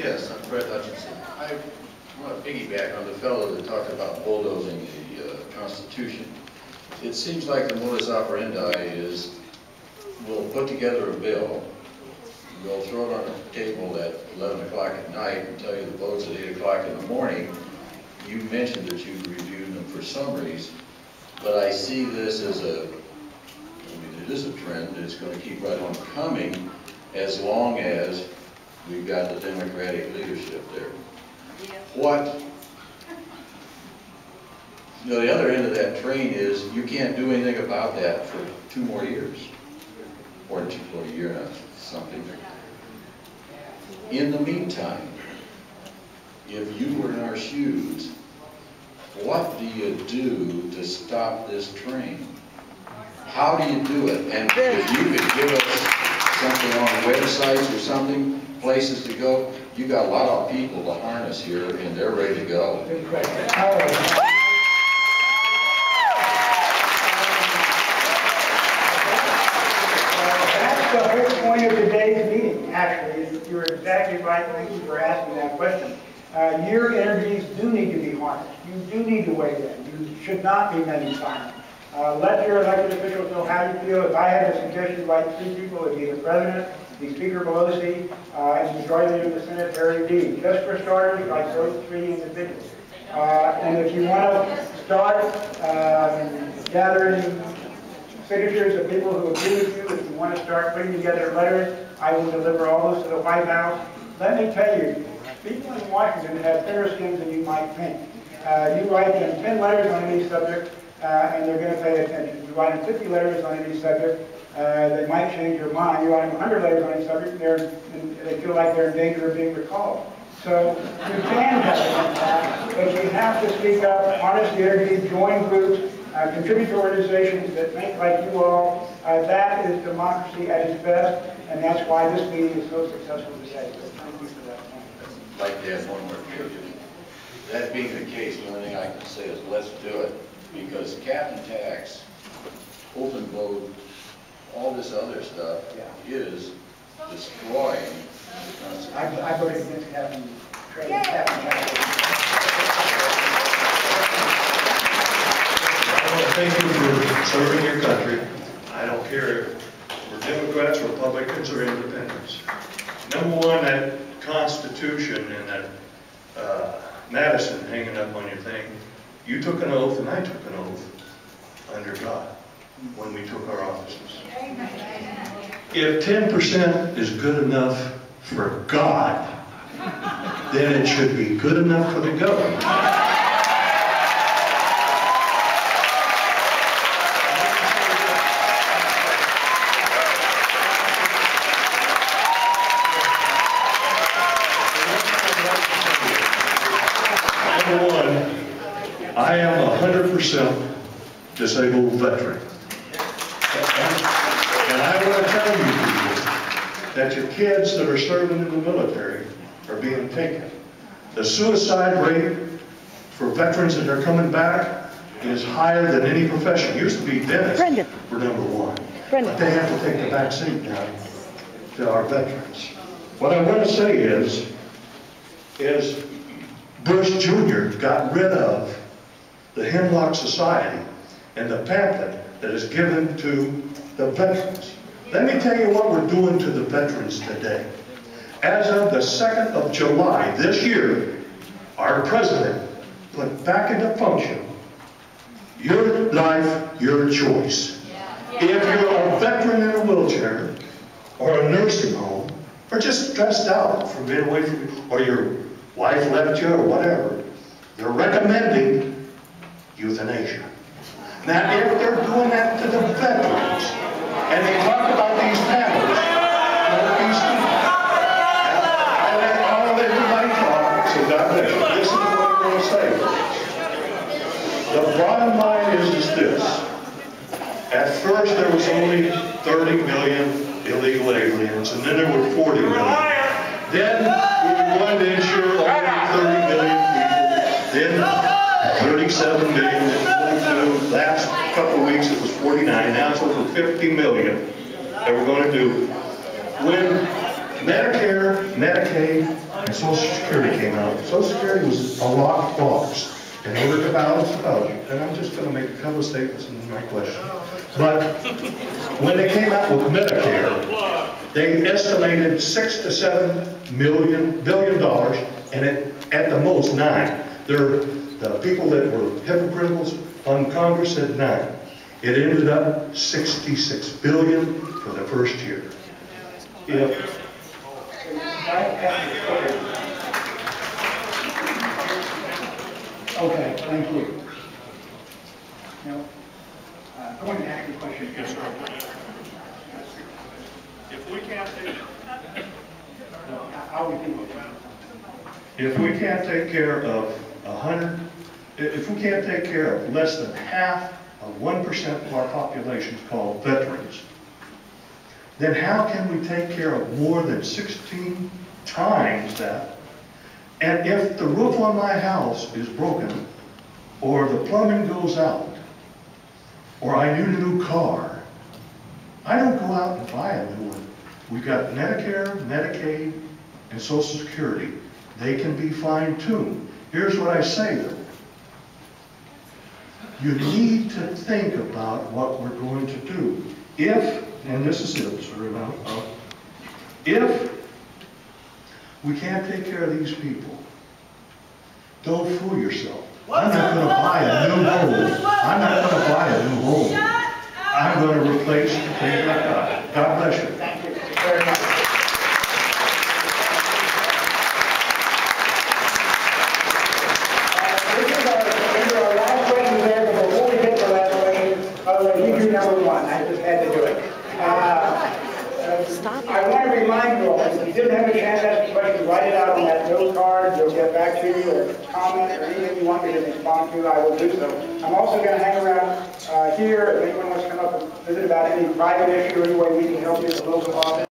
Yes, I'm Fred Hutchinson. I want to piggyback on the fellow that talked about bulldozing the Constitution. It seems like the modus operandi is we'll put together a bill, we'll throw it on the table at 11 o'clock at night and tell you the vote's at 8 o'clock in the morning. You mentioned that you've reviewed them for summaries, but I see this as it is a trend that's going to keep right on coming as long as we've got the Democratic leadership there. The other end of that train is you can't do anything about that for 2 more years, or a year and something. In the meantime, if you were in our shoes, what do you do to stop this train? How do you do it? And if you could give us something on websites or something, places to go, you got a lot of people to harness here and they're ready to go. Good question. That's the whole point of today's meeting, actually. You're exactly right. Thank you for asking that question. Your energies do need to be harnessed. You do need to weigh in. You should not be remaining silent. Let your elected officials know how you feel. If I had a suggestion to like 3 people, it would be the President, the Speaker Pelosi, and the Majority Leader of the Senate, Harry Reid. Just for starters, like those 3 individuals. And if you want to start gathering signatures of people who agree with you, if you want to start putting together letters, I will deliver all those to the White House. Let me tell you, people in Washington have thinner skins than you might think. You write them 10 letters on any subject, and they're going to pay attention. You write them 50 letters on any subject, they might change your mind. You write them 100 letters on any subject, they feel like they're in danger of being recalled. So you can have an impact, but you have to speak up, harness the energy, join groups, contribute to organizations that think like you all. That is democracy at its best, and that's why this meeting is so successful today. So thank you for that point. I'd like to add one more thing. That being the case, the only thing I can say is let's do it, because cap and tax, open vote, all this other stuff is destroying the Constitution. I voted against cap and trade. Cap and tax. I want to thank you for serving your country. I don't care if we're Democrats, Republicans, or Independents. Number one, that Constitution and that Madison hanging up on your thing, you took an oath and I took an oath under God when we took our offices. If 10% is good enough for God, then it should be good enough for the government. Number one, I am a 100% disabled veteran. And I want to tell you people that your kids that are serving in the military are being taken. The suicide rate for veterans that are coming back is higher than any profession. It used to be dentists were number one. But they have to take the back seat now to our veterans. What I want to say is Bush Jr. got rid of the Hemlock Society and the pamphlet that is given to the veterans. Let me tell you what we're doing to the veterans today. As of the 2nd of July this year, our president put back into function, your life, your choice. If you're a veteran in a wheelchair, or a nursing home, or just stressed out from being away from, or your wife left you, or whatever, they're recommending euthanasia. Now, if they're doing that to the veterans, and they talk about these panels, these people, and then all of everybody talk, so God bless you. This is what I'm going to say. The bottom line is this. At first, there was only 30 million illegal aliens, and then there were 40 million. Then we wanted to insure only 30 million people. Then 37 million, then 42. Last couple of weeks it was 49. Now it's over 50 million that we're going to do. When Medicare, Medicaid, and Social Security came out. Social Security was a locked box in order to balance the budget. And I'm just going to make a couple of statements in my question. But when they came out with Medicare, they estimated $6 to $7 billion, and at the most 9. The people that were hypocritical on Congress said 9. It ended up $66 billion for the first year. Okay, thank you. Now, I want to ask you a question. Yes, sir. I'll repeat it. If we can't take care of if we can't take care of less than half of 1% of our population called veterans, then how can we take care of more than 16 times that? And if the roof on my house is broken, or the plumbing goes out, or I need a new car, I don't go out and buy a new one. We've got Medicare, Medicaid, and Social Security. They can be fine-tuned. Here's what I say, though. You need to think about what we're going to do. If, and this is it, sir, if we can't take care of these people, don't fool yourself. I'm not going to buy a new home. I'm not going to buy a new home. I'm going to replace the things I've got. God bless you. Thank you very much. This is our last question there, but before we get to the last question, you do number one. I just had to do it. I want to remind you all, if you didn't have a chance to ask a question, write it out on that note card. We'll get back to you, or comment, or anything you want me to respond to, I will do so. I'm also going to hang around here if anyone wants to come up and visit about any private issue or any way we can help you in the local office.